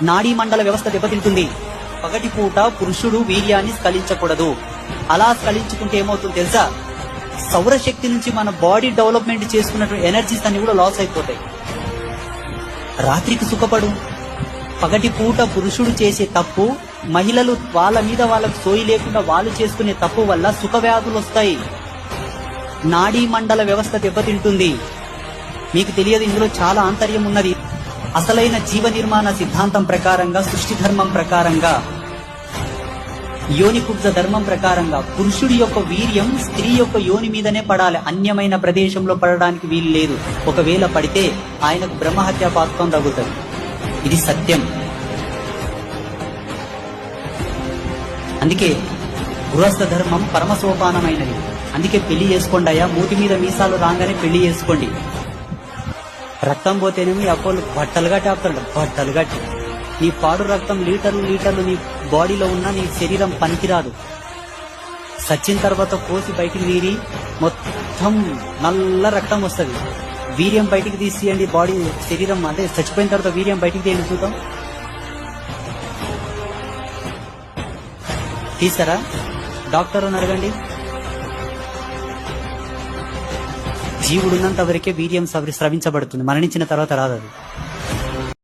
నాడీ మండల వ్యవస్థ దెబ్బతింటుంది. పగటిపూట పురుషుడు వీర్యాన్ని స్ఖలించకూడదు. అలా స్ఖలించుకుంటే ఏమవుతుంది తెలుసా? సౌరశక్తి నుంచి మన బాడీ డెవలప్మెంట్ చేసుకున్నటువంటి ఎనర్జీస్ అన్ని కూడా లాస్ అయిపోతాయి. రాత్రికి సుఖపడు. పగటిపూట పురుషుడు చేసే తప్పు, మహిళలు వాళ్ళ మీద వాళ్ళకు సోయి లేకుండా వాళ్ళు చేసుకునే తప్పు వల్ల సుఖ వ్యాధులు వస్తాయి. నాడీ మండల వ్యవస్థ దెబ్బతింటుంది. మీకు తెలియదు, ఇందులో చాలా ఆంతర్యం ఉన్నది. అసలైన జీవ నిర్మాణ సిద్ధాంతం ప్రకారంగా, సృష్టి ధర్మం ప్రకారంగా, యోని కుబ్జ ధర్మం ప్రకారంగా పురుషుడి యొక్క వీర్యం స్త్రీ యొక్క యోని మీదనే పడాలి. అన్యమైన ప్రదేశంలో పడడానికి వీలు లేదు. ఒకవేళ పడితే ఆయనకు బ్రహ్మహత్యా పాతకం తగ్గుతుంది. ఇది సత్యం. అందుకే గృహస్థ ధర్మం పరమసోపానమైనది. అందుకే పెళ్లి చేసుకోండి అయ్యా. మూతి మీద మీసాలు రాగానే పెళ్లి చేసుకోండి. రక్తం పోతేనేమి అపోలు బట్టలుగా టాపుతాడు, బట్టలుగా. నీ పాడు రక్తం లీటర్లు లీటర్లు నీ బాడీలో ఉన్న నీ శరీరం పనికిరాదు. సచ్చిన తర్వాత కోసి బయటికి వీరి మొత్తం నల్ల రక్తం వస్తుంది. వీర్యం బయటికి తీసేయండి. బాడీ శరీరం అంటే చచ్చిపోయిన తర్వాత వీర్యం బయటికి తీయండి చూద్దాం. తీసారా? డాక్టర్ అని అడగండి. జీవుడున్నంత వరకే వీర్యం స్రవించబడుతుంది. మరణించిన తర్వాత రాదు అది.